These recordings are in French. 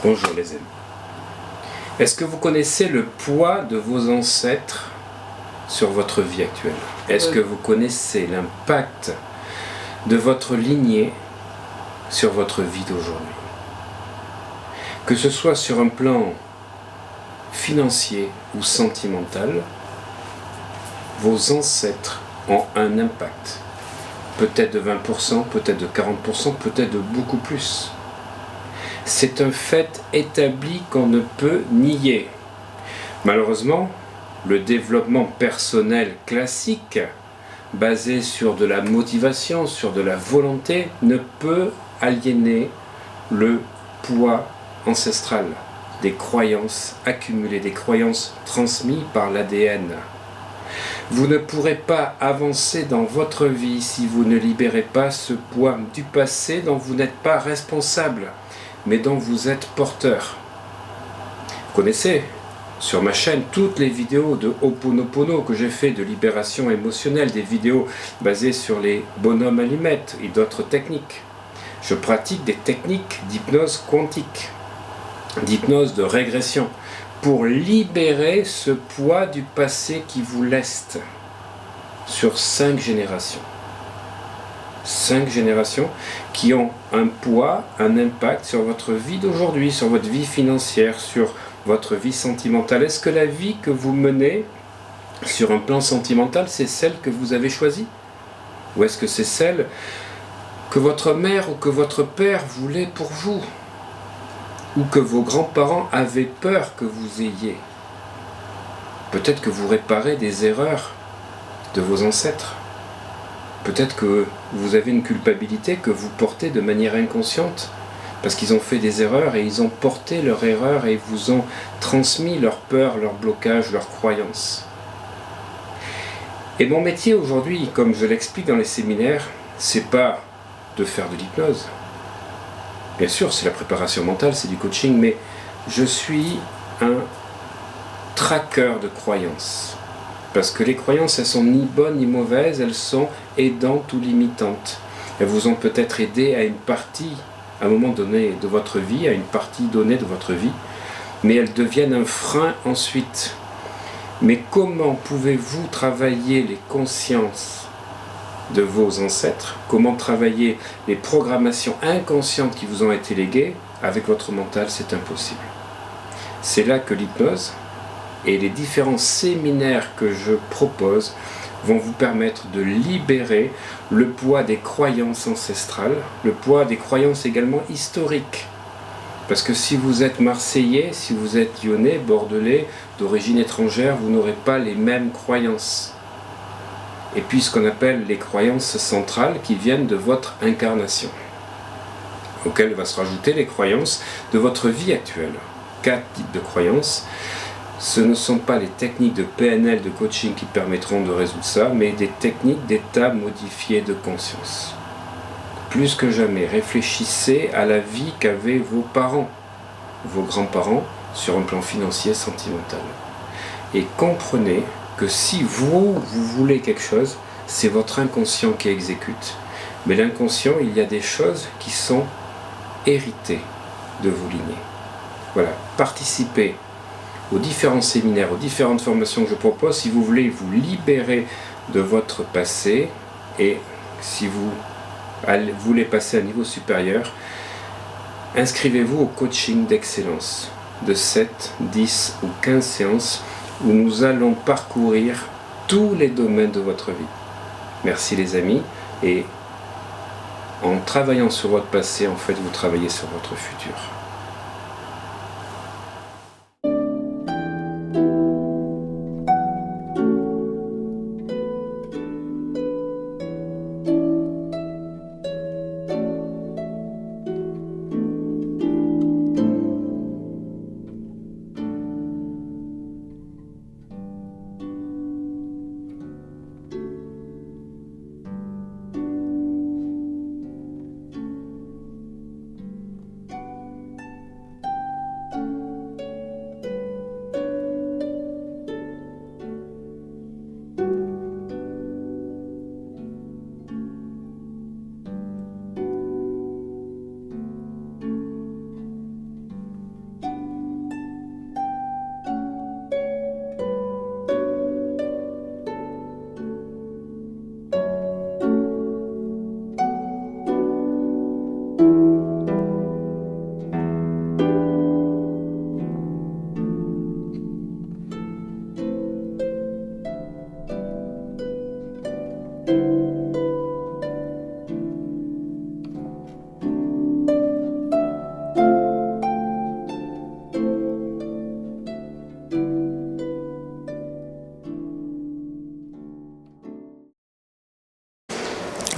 Bonjour les amis. Est-ce que vous connaissez le poids de vos ancêtres sur votre vie actuelle? Est-ce que vous connaissez l'impact de votre lignée sur votre vie d'aujourd'hui? Que ce soit sur un plan financier ou sentimental, vos ancêtres ont un impact. Peut-être de 20%, peut-être de 40%, peut-être de beaucoup plus. C'est un fait établi qu'on ne peut nier. Malheureusement, le développement personnel classique, basé sur de la motivation, sur de la volonté, ne peut aliéner le poids ancestral des croyances accumulées, des croyances transmises par l'ADN. Vous ne pourrez pas avancer dans votre vie si vous ne libérez pas ce poids du passé dont vous n'êtes pas responsable, mais dont vous êtes porteur. Vous connaissez sur ma chaîne toutes les vidéos de Ho'oponopono que j'ai fait de libération émotionnelle, des vidéos basées sur les bonhommes allumettes et d'autres techniques. Je pratique des techniques d'hypnose quantique, d'hypnose de régression, pour libérer ce poids du passé qui vous leste sur 5 générations. 5 générations qui ont un poids, un impact sur votre vie d'aujourd'hui, sur votre vie financière, sur votre vie sentimentale. Est-ce que la vie que vous menez sur un plan sentimental, c'est celle que vous avez choisie? Ou est-ce que c'est celle que votre mère ou que votre père voulait pour vous? Ou que vos grands-parents avaient peur que vous ayez? Peut-être que vous réparez des erreurs de vos ancêtres. Peut-être que vous avez une culpabilité que vous portez de manière inconsciente, parce qu'ils ont fait des erreurs et ils ont porté leur erreur et vous ont transmis leur peur, leur blocage, leurs croyances. Et mon métier aujourd'hui, comme je l'explique dans les séminaires, c'est pas de faire de l'hypnose. Bien sûr, c'est la préparation mentale, c'est du coaching, mais je suis un traqueur de croyances. Parce que les croyances, elles sont ni bonnes ni mauvaises, elles sont aidantes ou limitantes. Elles vous ont peut-être aidé à une partie, à un moment donné de votre vie, à une partie donnée de votre vie, mais elles deviennent un frein ensuite. Mais comment pouvez-vous travailler les consciences de vos ancêtres? Comment travailler les programmations inconscientes qui vous ont été léguées avec votre mental? C'est impossible. C'est là que l'hypnose et les différents séminaires que je propose vont vous permettre de libérer le poids des croyances ancestrales, le poids des croyances également historiques. Parce que si vous êtes Marseillais, si vous êtes Lyonnais, Bordelais, d'origine étrangère, vous n'aurez pas les mêmes croyances. Et puis ce qu'on appelle les croyances centrales qui viennent de votre incarnation, auxquelles va se rajouter les croyances de votre vie actuelle. 4 types de croyances. Ce ne sont pas les techniques de PNL, de coaching qui permettront de résoudre ça, mais des techniques d'état modifié de conscience. Plus que jamais, réfléchissez à la vie qu'avaient vos parents, vos grands-parents, sur un plan financier, sentimental. Et comprenez que si vous voulez quelque chose, c'est votre inconscient qui exécute. Mais l'inconscient, il y a des choses qui sont héritées de vos lignées. Voilà, participez aux différents séminaires, aux différentes formations que je propose, si vous voulez vous libérer de votre passé et si vous voulez passer à un niveau supérieur, inscrivez-vous au coaching d'excellence de 7, 10 ou 15 séances où nous allons parcourir tous les domaines de votre vie. Merci les amis, et en travaillant sur votre passé, en fait, vous travaillez sur votre futur.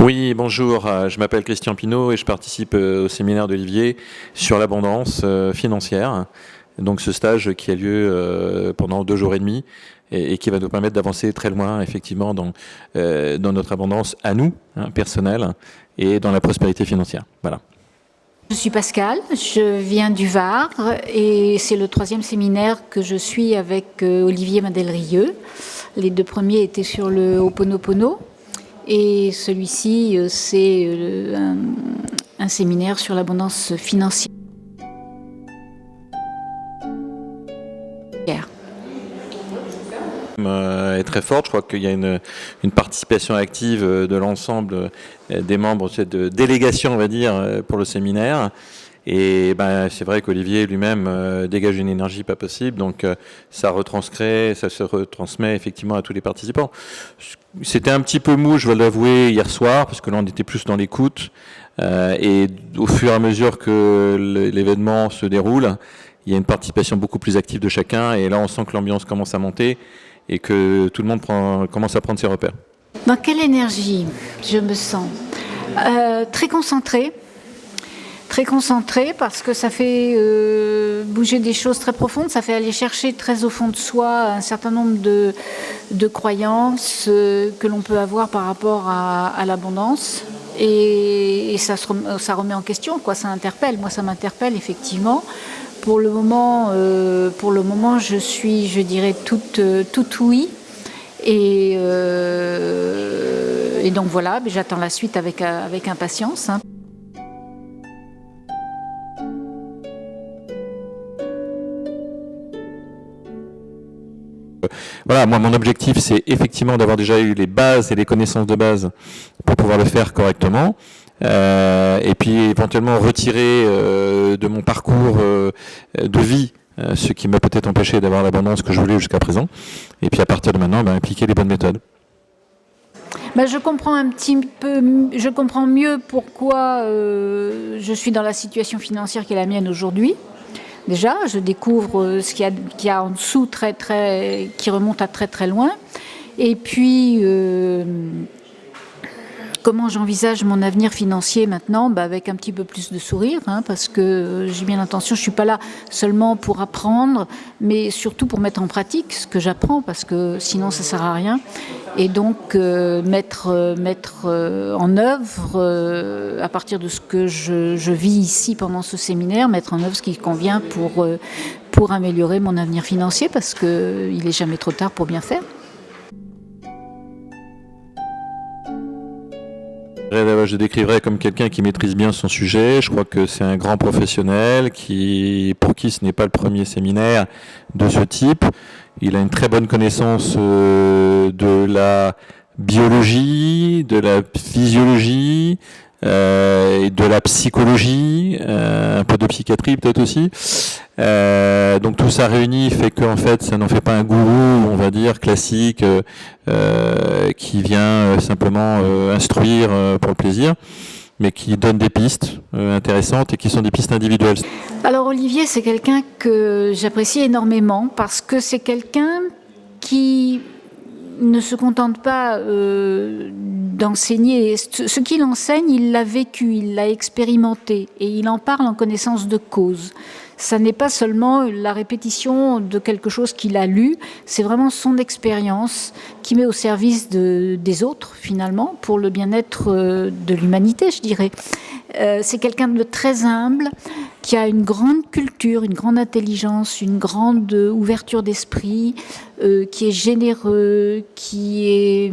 Oui, bonjour, je m'appelle Christian Pinault et je participe au séminaire d'Olivier sur l'abondance financière. Donc ce stage qui a lieu pendant 2 jours et demi et qui va nous permettre d'avancer très loin effectivement dans notre abondance à nous, personnelle, et dans la prospérité financière. Voilà. Je suis Pascal, je viens du Var et c'est le 3e séminaire que je suis avec Olivier Madelrieux. Les 2 premiers étaient sur le Ho'oponopono et celui-ci c'est un séminaire sur l'abondance financière. Est très forte. Je crois qu'il y a une participation active de l'ensemble des membres de délégation, on va dire, pour le séminaire. Et c'est vrai qu'Olivier lui-même dégage une énergie pas possible, donc ça se retransmet effectivement à tous les participants. C'était un petit peu mou, je dois l'avouer, hier soir, parce que là on était plus dans l'écoute. Et au fur et à mesure que l'événement se déroule, il y a une participation beaucoup plus active de chacun, et là on sent que l'ambiance commence à monter et que tout le monde commence à prendre ses repères. Dans quelle énergie je me sens très concentrée parce que ça fait bouger des choses très profondes, ça fait aller chercher très au fond de soi un certain nombre de croyances que l'on peut avoir par rapport à l'abondance. Et ça remet en question, quoi, ça interpelle. Moi, ça m'interpelle effectivement. Pour le moment, je suis, je dirais, toute oui. Et donc voilà, j'attends la suite avec impatience. Voilà, moi mon objectif c'est effectivement d'avoir déjà eu les bases et les connaissances de base pour pouvoir le faire correctement. Et puis éventuellement retirer de mon parcours de vie ce qui m'a peut-être empêché d'avoir l'abondance que je voulais jusqu'à présent. Et puis à partir de maintenant, appliquer les bonnes méthodes. Je comprends mieux pourquoi je suis dans la situation financière qui est la mienne aujourd'hui. Déjà, je découvre ce qu'il y a en dessous qui remonte à très très loin. Et puis, comment j'envisage mon avenir financier maintenant, avec un petit peu plus de sourire, parce que j'ai bien l'intention, je ne suis pas là seulement pour apprendre, mais surtout pour mettre en pratique ce que j'apprends, parce que sinon ça ne sert à rien. Et donc mettre en œuvre, à partir de ce que je vis ici pendant ce séminaire, mettre en œuvre ce qui convient pour améliorer mon avenir financier, parce qu'il n'est jamais trop tard pour bien faire. Je décriverais comme quelqu'un qui maîtrise bien son sujet. Je crois que c'est un grand professionnel pour qui ce n'est pas le premier séminaire de ce type. Il a une très bonne connaissance de la biologie, de la physiologie, et de la psychologie, un peu de psychiatrie peut-être aussi. Donc tout ça réuni fait qu'en fait ça n'en fait pas un gourou, on va dire, classique, qui vient simplement instruire pour le plaisir, mais qui donne des pistes intéressantes et qui sont des pistes individuelles. Alors Olivier, c'est quelqu'un que j'apprécie énormément parce que c'est quelqu'un qui ne se contente pas d'enseigner. Ce qu'il enseigne, il l'a vécu, il l'a expérimenté et il en parle en connaissance de cause. Ça n'est pas seulement la répétition de quelque chose qu'il a lu, c'est vraiment son expérience qui met au service des autres, finalement, pour le bien-être de l'humanité, je dirais. C'est quelqu'un de très humble, qui a une grande culture, une grande intelligence, une grande ouverture d'esprit, qui est généreux, qui est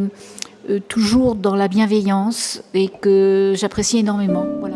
toujours dans la bienveillance et que j'apprécie énormément. Voilà.